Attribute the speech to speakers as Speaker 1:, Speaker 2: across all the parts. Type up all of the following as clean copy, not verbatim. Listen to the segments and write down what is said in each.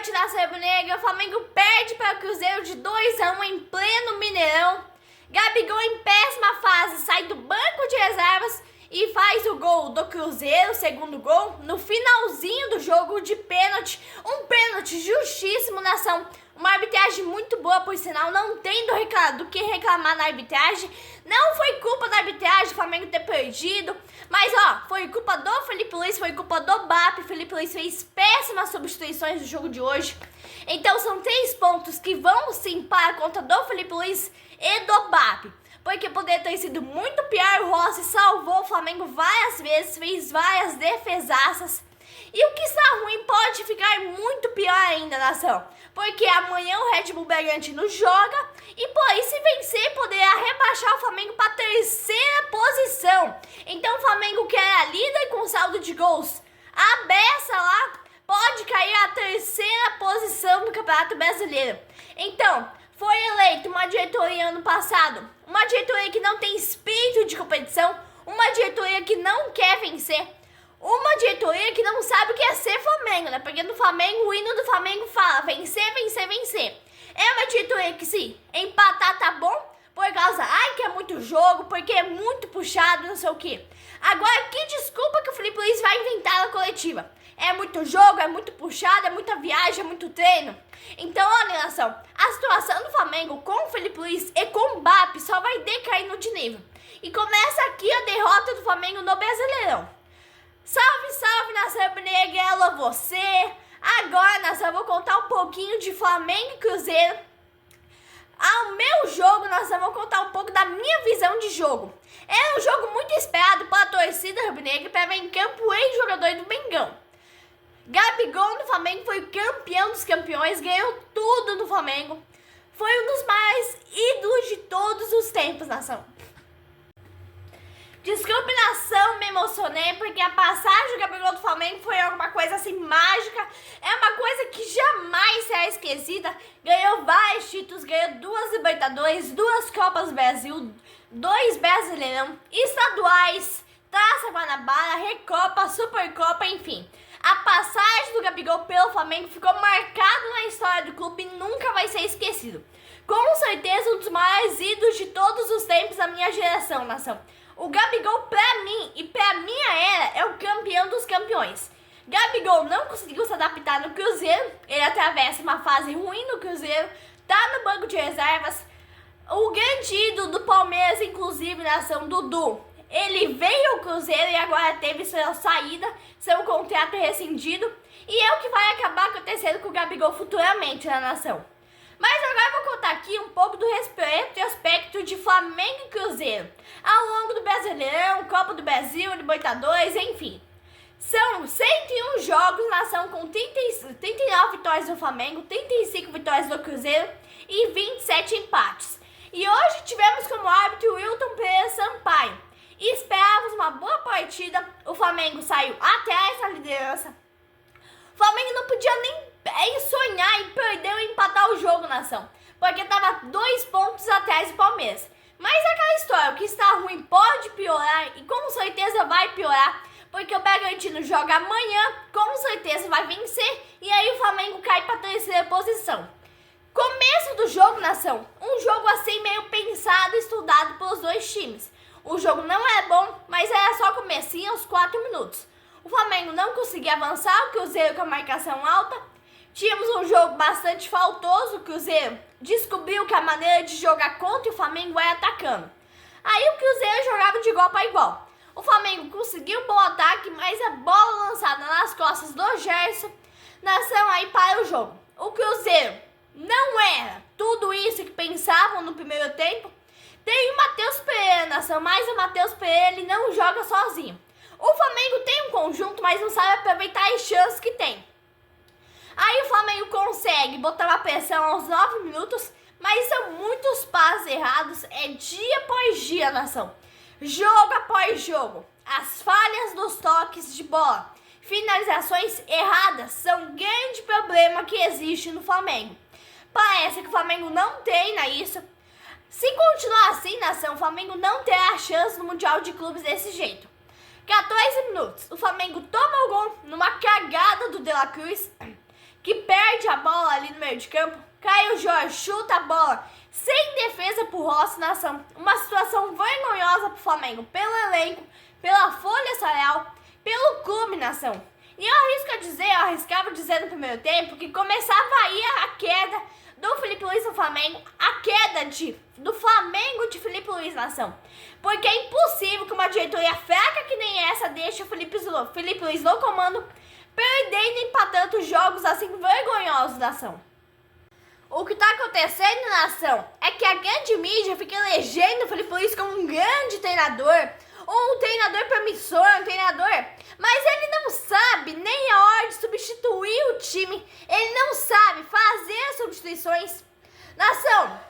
Speaker 1: noite, nação rubro-negra. O Flamengo perde para o Cruzeiro de 2-1 em pleno Mineirão. Gabigol, em péssima fase, sai do banco de reservas e faz o gol do Cruzeiro, o segundo gol, no finalzinho do jogo de pênalti. Um pênalti justíssimo, nação. Uma arbitragem muito boa, por sinal, não tem do que reclamar na arbitragem. Não foi culpa da arbitragem, o Flamengo ter perdido. Mas, foi culpa do Felipe Luiz, foi culpa do BAP. Felipe Luiz fez péssimas substituições no jogo de hoje. Então, são 3 pontos que vão, sim, para a conta do Felipe Luiz e do BAP. Porque poderia ter sido muito pior. O Rossi salvou o Flamengo várias vezes, fez várias defesaças. E o que está ruim pode ficar muito pior ainda, nação. Porque amanhã o Red Bull Bragantino joga e, por se vencer, poderá rebaixar o Flamengo para a 3ª posição. Então o Flamengo, que era líder com saldo de gols a beça lá, pode cair à 3ª posição do Campeonato Brasileiro. Então, foi eleita uma diretoria ano passado, uma diretoria que não tem espírito de competição, uma diretoria que não quer vencer, uma diretoria que não sabe o que é ser Flamengo, né? Porque no Flamengo, o hino do Flamengo fala vencer, vencer, vencer. É uma diretoria que se empatar tá bom, por causa, que é muito jogo, porque é muito puxado, não sei o que. Agora, que desculpa que o Felipe Luiz vai inventar na coletiva? É muito jogo, é muito puxado, é muita viagem, é muito treino. Então, olha, nação, a situação do Flamengo com o Felipe Luiz e com o BAP só vai decaindo de nível. E começa aqui a derrota do Flamengo no Brasileirão. Salve, salve, nação rubro-negra, alô você! Agora, nação, eu vou contar um pouquinho de Flamengo e Cruzeiro. Ao meu jogo, nação, eu vou contar um pouco da minha visão de jogo. É um jogo muito esperado pela torcida rubro-negra para ver em campo o ex-jogador do Mengão. Gabigol no Flamengo foi campeão dos campeões, ganhou tudo no Flamengo. Foi um dos mais ídolos de todos os tempos, nação. Desculpe, nação, me emocionei, porque a passagem do Gabigol do Flamengo foi alguma coisa assim mágica. É uma coisa que jamais será esquecida. Ganhou vários títulos, ganhou 2 Libertadores, 2 Copas do Brasil, 2 Brasileirão, estaduais, Taça Guanabara, Recopa, Supercopa, enfim. A passagem do Gabigol pelo Flamengo ficou marcada na história do clube e nunca vai ser esquecido. Com certeza um dos maiores ídolos de todos os tempos da minha geração, nação. O Gabigol, pra mim e pra minha era, é o campeão dos campeões. Gabigol não conseguiu se adaptar no Cruzeiro, ele atravessa uma fase ruim no Cruzeiro, tá no banco de reservas. O grande ídolo do Palmeiras, inclusive, nação, Dudu, ele veio ao Cruzeiro e agora teve sua saída, seu contrato rescindido. E é o que vai acabar acontecendo com o Gabigol futuramente na nação. Mas agora eu vou contar aqui um pouco do retrospecto de Flamengo e Cruzeiro ao longo do Brasileirão, Copa do Brasil, Libertadores, enfim. São 101 jogos, nação, com 39 vitórias do Flamengo, 35 vitórias do Cruzeiro e 27 empates. E hoje tivemos como árbitro o Wilton Pereira Sampaio. E esperávamos uma boa partida, o Flamengo saiu atrás da liderança. O Flamengo não podia nem sonhar e perder ou empatar o jogo, nação, porque estava 2 pontos atrás do Palmeiras. Mas aquela história, o que está ruim pode piorar e com certeza vai piorar, porque o Bragantino joga amanhã, com certeza vai vencer e aí o Flamengo cai para a 3ª posição. Começo do jogo, nação, um jogo assim meio pensado e estudado pelos 2 times. O jogo não é bom, mas era só comecinho aos 4 minutos. O Flamengo não conseguia avançar, o Cruzeiro com a marcação alta. Tínhamos um jogo bastante faltoso, o Cruzeiro descobriu que a maneira de jogar contra o Flamengo é atacando. Aí o Cruzeiro jogava de igual para igual. O Flamengo conseguiu um bom ataque, mas a bola lançada nas costas do Gerson, nação, aí para o jogo. O Cruzeiro não era tudo isso que pensavam no primeiro tempo. Tem o Matheus Pereira, nação, mas o Matheus Pereira ele não joga sozinho. O Flamengo tem um conjunto, mas não sabe aproveitar as chances que tem. Aí o Flamengo consegue botar uma pressão aos 9 minutos, mas são muitos passes errados, é dia após dia, nação. Jogo após jogo, as falhas dos toques de bola, finalizações erradas são um grande problema que existe no Flamengo. Parece que o Flamengo não treina isso. Se continuar assim, nação, o Flamengo não terá a chance no Mundial de Clubes desse jeito. 14 minutos, o Flamengo toma o gol numa cagada do De La Cruz. que perde a bola ali no meio de campo. Caio Jorge chuta a bola sem defesa pro Rossi, nação. Uma situação vergonhosa pro Flamengo, pelo elenco, pela folha salarial, pelo clube, nação. E eu arriscava dizer no primeiro tempo que começava aí a queda do Felipe Luiz no Flamengo, a queda do Flamengo de Felipe Luiz, nação. Porque é impossível que uma diretoria fraca que nem essa deixe o Felipe Luiz no comando, perdendo e empatando jogos assim vergonhosos, nação. O que tá acontecendo, nação, é que a grande mídia fica elegendo o Felipe Luiz como um grande treinador, ou um treinador promissor, um treinador, mas ele não sabe nem a hora de substituir o time, ele não sabe fazer as substituições. Nação,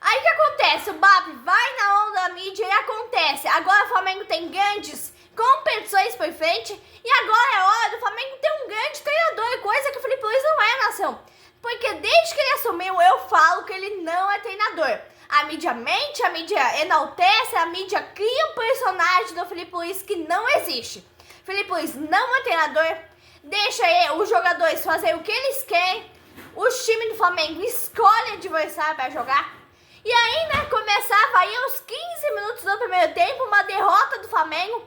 Speaker 1: aí o que acontece? O BAP vai na onda da mídia e acontece. Agora o Flamengo tem grandes competições por frente e agora é hora do Flamengo ter um grande treinador, coisa que o Felipe Luiz não é, nação. Porque desde que ele assumiu, eu falo que ele não é treinador. A mídia mente, a mídia enaltece, a mídia cria um personagem do Felipe Luiz que não existe. Felipe Luiz não é treinador, deixa os jogadores fazer o que eles querem, os times do Flamengo escolhem adversário para jogar. E aí, né, começava aí aos 15 minutos do primeiro tempo, uma derrota do Flamengo,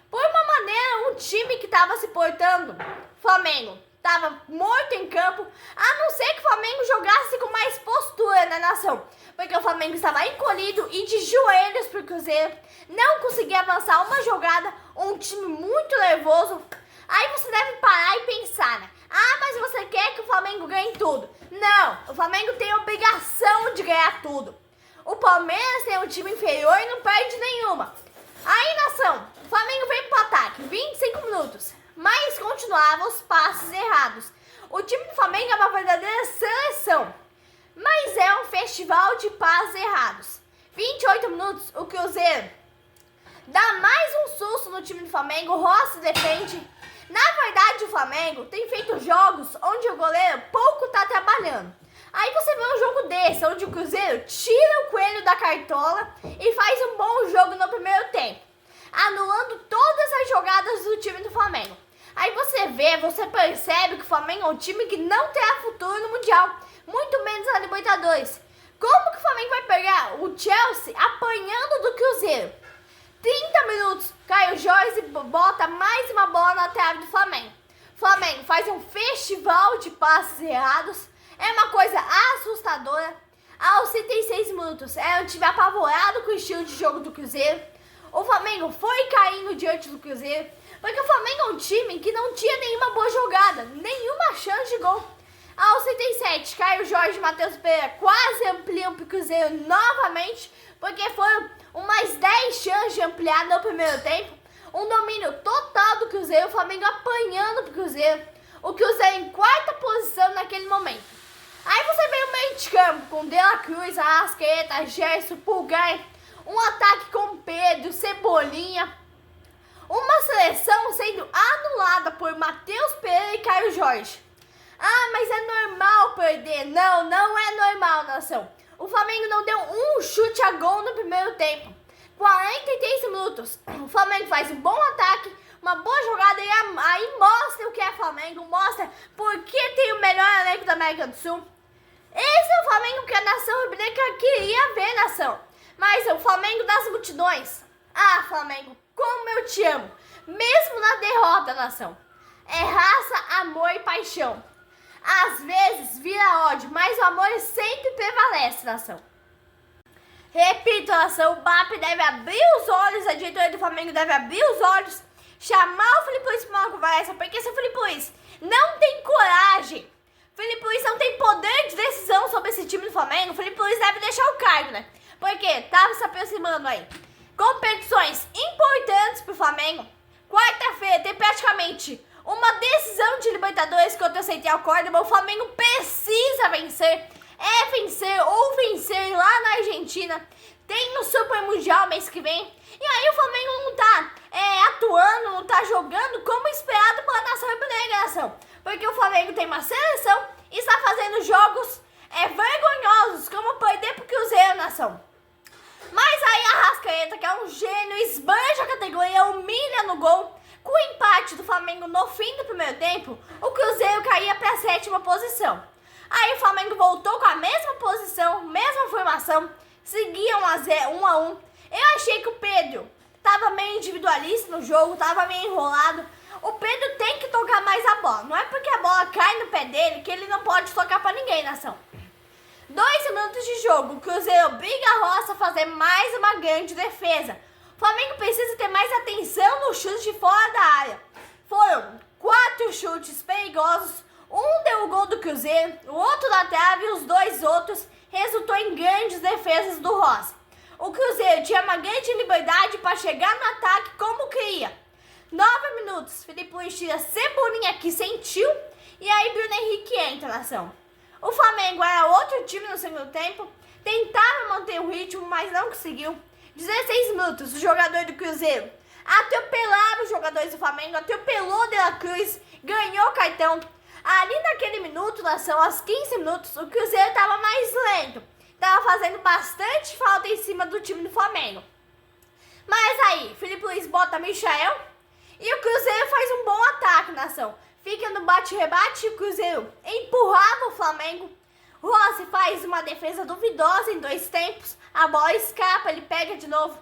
Speaker 1: por uma maneira, um time que estava se portando, Flamengo, estava morto em campo, a não ser que o Flamengo jogasse com mais postura na nação. Porque o Flamengo estava encolhido e de joelhos pro Cruzeiro, não conseguia avançar uma jogada, um time muito nervoso. Aí você deve parar e pensar, né? Ah, mas você quer que o Flamengo ganhe tudo. Não, o Flamengo tem a obrigação de ganhar tudo. O Palmeiras tem um time inferior e não perde nenhuma. Aí, nação, o Flamengo vem pro ataque, 25 minutos. Mas continuavam os passes errados. O time do Flamengo é uma verdadeira seleção, mas é um festival de passes errados. 28 minutos, o Cruzeiro dá mais um susto no time do Flamengo, o Rossi defende. Na verdade, o Flamengo tem feito jogos onde o goleiro pouco tá trabalhando. Aí você vê um jogo desse, onde o Cruzeiro tira o coelho da cartola e faz um bom jogo no primeiro tempo, anulando todas as jogadas do time do Flamengo. Aí você percebe que o Flamengo é um time que não terá futuro no Mundial, muito menos na Libertadores. Como que o Flamengo vai pegar o Chelsea apanhando do Cruzeiro? 30 minutos, Caio Jorge bota mais uma bola na trave do Flamengo. O Flamengo faz um festival de passes errados, é uma coisa assustadora. Aos 36 minutos, é um time apavorado com o estilo de jogo do Cruzeiro. O Flamengo foi caindo diante do Cruzeiro, porque o Flamengo é um time que não tinha nenhuma boa jogada, nenhuma chance de gol. Aos 37, Caio Jorge e Matheus Pereira quase ampliam para o Cruzeiro novamente, porque foram umas 10 chances de ampliar no primeiro tempo. Um domínio total do Cruzeiro, o Flamengo apanhando para o Cruzeiro. O Cruzeiro em quarta posição naquele momento. Aí você vê o meio de campo com De La Cruz, Arrascaeta, Gerson, Pulgar. Um ataque com Pedro, Cebolinha. Uma seleção sendo anulada por Matheus Pereira e Caio Jorge. Ah, mas é normal perder. Não, não é normal, nação. O Flamengo não deu um chute a gol no primeiro tempo. 43 minutos. O Flamengo faz um bom ataque, uma boa jogada e aí mostra o que é Flamengo. Mostra porque tem o melhor elenco da América do Sul. Esse é o Flamengo que a nação rubro-negra queria ver, nação. Mas é o Flamengo das multidões. Ah, Flamengo, como eu te amo. Mesmo na derrota, nação. É raça, amor e paixão. Às vezes vira ódio, mas o amor sempre prevalece, nação. Repito, nação, o BAP deve abrir os olhos, a diretoria do Flamengo deve abrir os olhos, chamar o Felipe Luiz para uma conversa, porque se o Felipe Luiz não tem coragem, Felipe Luiz não tem poder de decisão sobre esse time do Flamengo, o Felipe Luiz deve deixar o cargo, né? Porque tá se aproximando aí competições importantes pro Flamengo. Quarta-feira tem praticamente uma decisão de Libertadores contra o Central Córdoba. O Flamengo precisa vencer. É vencer ou vencer lá na Argentina. Tem o Super Mundial mês que vem. E aí o Flamengo não tá atuando, não tá jogando como esperado pela nação rubro-negra. Porque o Flamengo tem uma seleção e está fazendo jogos vergonhosos, como perder pro Cruzeiro, nação. Mas aí a Arrascaeta, que é um gênio, esbanja a categoria, humilha no gol, Com o empate do Flamengo no fim do primeiro tempo, o Cruzeiro caía para a 7ª posição. Aí o Flamengo voltou com a mesma posição, mesma formação, seguia 1-1. Eu achei que o Pedro estava meio individualista no jogo, estava meio enrolado. O Pedro tem que tocar mais a bola. Não é porque a bola cai no pé dele que ele não pode tocar para ninguém, nação. 2 minutos de jogo, o Cruzeiro obriga a Roça a fazer mais uma grande defesa. O Flamengo precisa ter mais atenção no chute de fora da área. Foram 4 chutes perigosos, um deu o gol do Cruzeiro, o outro na trave e os 2 outros resultou em grandes defesas do Roça. O Cruzeiro tinha uma grande liberdade para chegar no ataque como queria. 9 minutos, Felipe Luiz tira Cebolinha que sentiu e aí Bruno Henrique entra na ação. O Flamengo era outro time no segundo tempo, tentava manter o ritmo, mas não conseguiu. 16 minutos, o jogador do Cruzeiro atropelava os jogadores do Flamengo, atropelou De La Cruz, ganhou cartão. Ali naquele minuto, nação, aos 15 minutos, o Cruzeiro estava mais lento, estava fazendo bastante falta em cima do time do Flamengo. Mas aí, Felipe Luiz bota Michael e o Cruzeiro faz um bom ataque, nação. Fica no bate-rebate e o Cruzeiro empurrava o Flamengo. Rossi faz uma defesa duvidosa em 2 tempos. A bola escapa, ele pega de novo.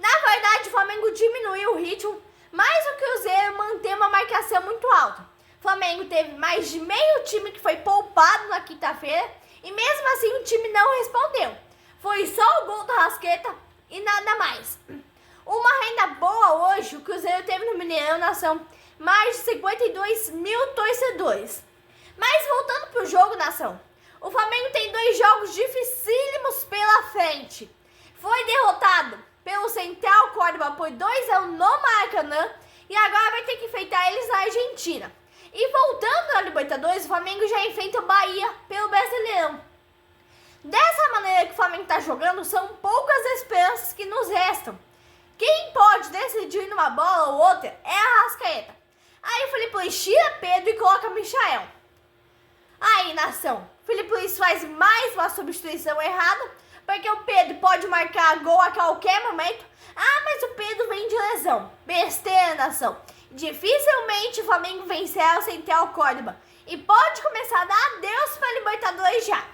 Speaker 1: Na verdade, o Flamengo diminuiu o ritmo, mas o Cruzeiro mantém uma marcação muito alta. O Flamengo teve mais de meio time que foi poupado na quinta-feira e mesmo assim o time não respondeu. Foi só o gol do Arrascaeta e nada mais. Uma renda boa hoje, o Cruzeiro teve no Mineirão, nação, mais de 52 mil torcedores. Mas voltando pro jogo, nação, o Flamengo tem 2 jogos dificílimos pela frente. Foi derrotado pelo Central Córdoba por 2-1 no Maracanã e agora vai ter que enfrentar eles na Argentina. E voltando na Libertadores, o Flamengo já enfrenta o Bahia pelo Brasileirão. Dessa maneira que o Flamengo está jogando, são poucas esperanças que nos restam. Quem pode decidir numa bola ou outra é a Arrascaeta. Aí o Felipe Luiz tira Pedro e coloca Michael. Aí, nação, o Felipe Luiz faz mais uma substituição errada, porque o Pedro pode marcar gol a qualquer momento. Ah, mas o Pedro vem de lesão. Besteira, nação. Dificilmente o Flamengo vencerá o Central Córdoba e pode começar a dar adeus para a Libertadores já.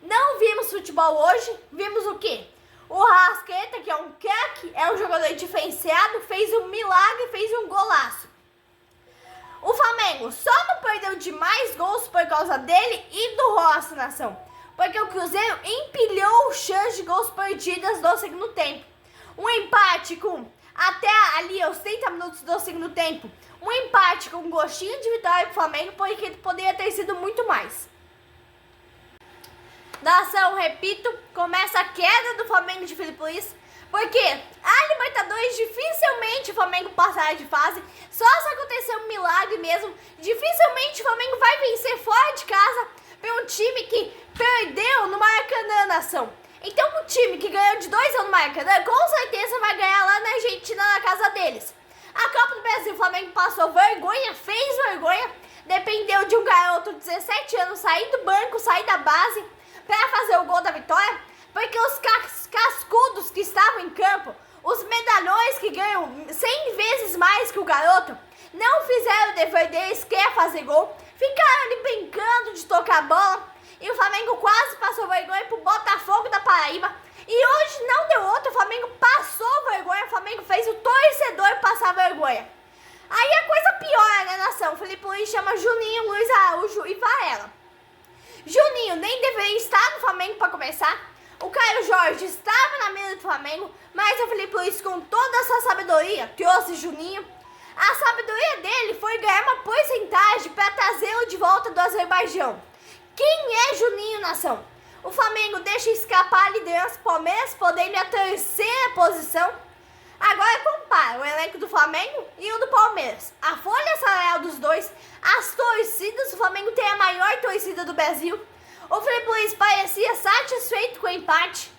Speaker 1: Não vimos futebol hoje, vimos o quê? O Arrascaeta, que é um craque, é um jogador diferenciado, fez um milagre, fez um golaço. O Flamengo só não perdeu de mais gols por causa dele e do Rossi, nação, porque o Cruzeiro empilhou chance de gols perdidas no segundo tempo. Um empate com, até ali aos 30 minutos do segundo tempo, um empate com um gostinho de vitória pro Flamengo, porque poderia ter sido muito mais. Nação, repito, começa a queda do Flamengo de Felipe Luiz, porque a Libertadores dificilmente o Flamengo passará de fase, só se acontecer um milagre mesmo. Dificilmente o Flamengo vai vencer fora de casa para um time que perdeu no Maracanã, nação. Então o time que ganhou de 2-1 no Maracanã, com certeza vai ganhar lá na Argentina, na casa deles. A Copa do Brasil, o Flamengo passou vergonha, fez vergonha, dependeu de um garoto de 17 anos sair do banco, sair da base para fazer o gol da vitória, porque os cascudos que estavam em campo, os medalhões que ganham 100 vezes mais que o garoto, não fizeram o dever deles, que é fazer gol, ficaram ali brincando de tocar bola, e o Flamengo quase passou vergonha pro Botafogo da Paraíba, e hoje não deu outro, o Flamengo passou vergonha, o Flamengo fez o torcedor passar vergonha. Aí a coisa piora, né, nação? O Felipe Luiz chama Juninho, Luiz Araújo e Varela. Juninho nem deveria estar no Flamengo para começar. O Caio Jorge estava na mesa do Flamengo, mas o Felipe Luiz, com toda a sua sabedoria, trouxe Juninho. A sabedoria dele foi ganhar uma porcentagem para trazê-lo de volta do Azerbaijão. Quem é Juninho, nação? O Flamengo deixa escapar a liderança do Palmeiras, podendo ir à 3ª posição. Agora compara o elenco do Flamengo e o do Palmeiras. A folha salarial dos dois, as torcidas, o Flamengo tem a maior torcida do Brasil. O Felipe Luiz parecia satisfeito com o empate.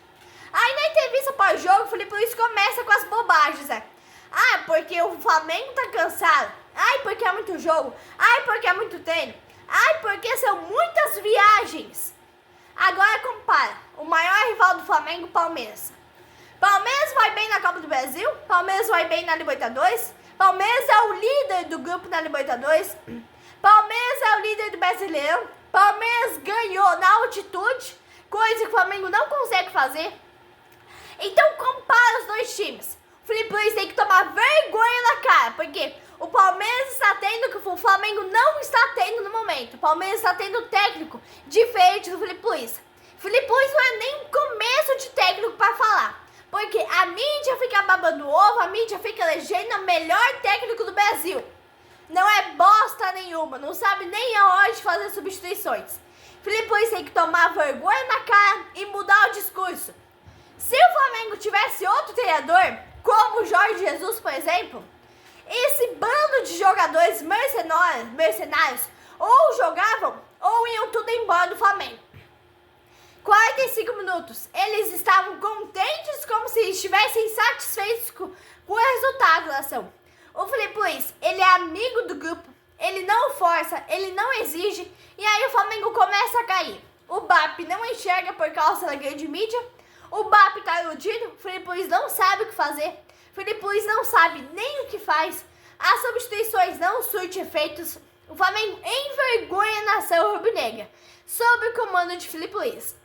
Speaker 1: Aí na entrevista pós-jogo, o Felipe Luiz começa com as bobagens, né? Ah, porque o Flamengo tá cansado. Ai, porque é muito jogo. Ai, porque é muito treino. Ai, porque são muitas viagens. Agora compara o maior rival do Flamengo, Palmeiras. Palmeiras vai bem na Copa do Brasil, Palmeiras vai bem na Libertadores, Palmeiras é o líder do grupo na Libertadores. Palmeiras é o líder do Brasileirão. Palmeiras ganhou na altitude, coisa que o Flamengo não consegue fazer. Então compara os dois times. O Felipe Luiz tem que tomar vergonha na cara, porque o Palmeiras está tendo o que o Flamengo não está tendo no momento. O Palmeiras está tendo técnico diferente do Felipe Luiz. Felipe Luiz não é nem um começo de técnico para falar, porque a mídia fica babando ovo, a mídia fica elegendo o melhor técnico do Brasil. Não é bosta nenhuma, não sabe nem a hora de fazer substituições. Felipe Luiz tem que tomar vergonha na cara e mudar o discurso. Se o Flamengo tivesse outro treinador, como o Jorge Jesus, por exemplo, esse bando de jogadores mercenários ou jogavam ou iam tudo embora do Flamengo. 45 minutos, eles estavam contentes como se estivessem satisfeitos com o resultado da ação. O Felipe Luiz, ele é amigo do grupo, ele não força, ele não exige, e aí o Flamengo começa a cair. O BAP não enxerga por causa da grande mídia, o BAP tá iludido, o Felipe Luiz não sabe o que fazer, o Felipe Luiz não sabe nem o que faz, as substituições não surtem efeitos, o Flamengo envergonha a nação rubro-negra, sob o comando de Felipe Luiz.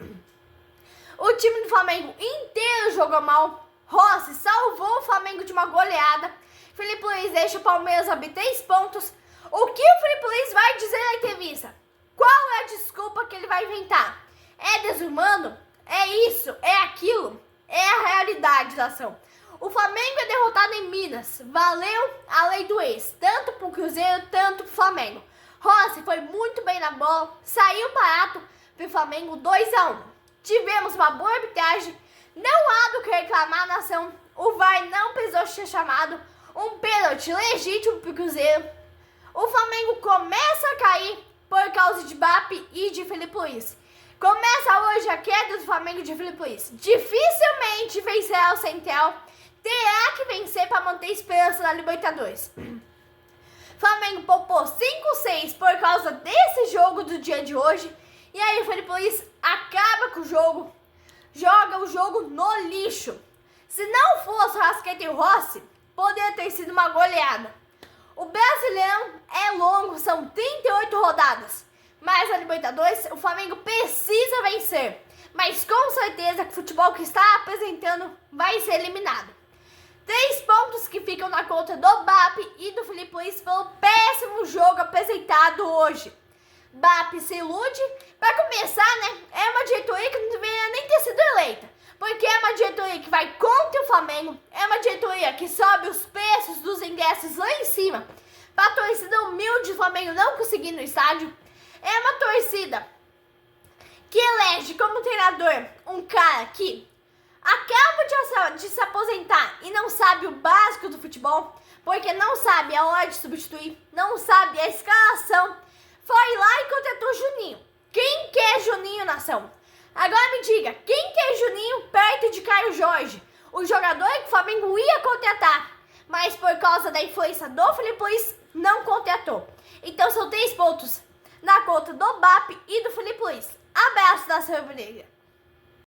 Speaker 1: O time do Flamengo inteiro jogou mal, Rossi salvou o Flamengo de uma goleada, Felipe Luiz deixa o Palmeiras abrir 3 pontos. O que o Felipe Luiz vai dizer na entrevista? Qual é a desculpa que ele vai inventar? É desumano? É isso? É aquilo? É a realidade da ação. O Flamengo é derrotado em Minas. Valeu a lei do ex. Tanto pro Cruzeiro, tanto pro Flamengo. Rossi foi muito bem na bola. Saiu barato pro Flamengo 2-1. Tivemos uma boa arbitragem. Não há do que reclamar na ação. O VAR não precisou ser chamado. Um pênalti legítimo pro Cruzeiro. O Flamengo começa a cair por causa de BAP e de Felipe Luiz. Começa hoje a queda do Flamengo de Felipe Luiz. Dificilmente vencerá o Central. Terá que vencer para manter esperança na Libertadores. Flamengo poupou 5-6 por causa desse jogo do dia de hoje. E aí o Felipe Luiz acaba com o jogo. Joga o jogo no lixo. Se não fosse o Rascaeta e o Rossi, poderia ter sido uma goleada. O Brasileirão é longo, são 38 rodadas. Mas a Libertadores, o Flamengo precisa vencer. Mas com certeza que o futebol que está apresentando vai ser eliminado. 3 pontos que ficam na conta do BAP e do Felipe Luiz pelo péssimo jogo apresentado hoje. BAP se ilude. Para começar, né? É uma diretoria que não deveria nem ter sido eleita. Porque é uma diretoria que vai contra o Flamengo. É uma diretoria que sobe os preços dos ingressos lá em cima. Para a torcida humilde do Flamengo não conseguir ir no estádio. É uma torcida que elege como treinador um cara que acaba de se aposentar e não sabe o básico do futebol. Porque não sabe a hora de substituir. Não sabe a escalação. Foi lá e contratou Juninho. Quem quer Juninho, nação? Agora me diga, quem quer Juninho perto de Caio Jorge? O jogador que o Flamengo ia contratar, mas por causa da influência do Felipe Luiz, não contratou. Então são 3 pontos na conta do BAP e do Felipe Luiz. Abraço da Rubro Negra.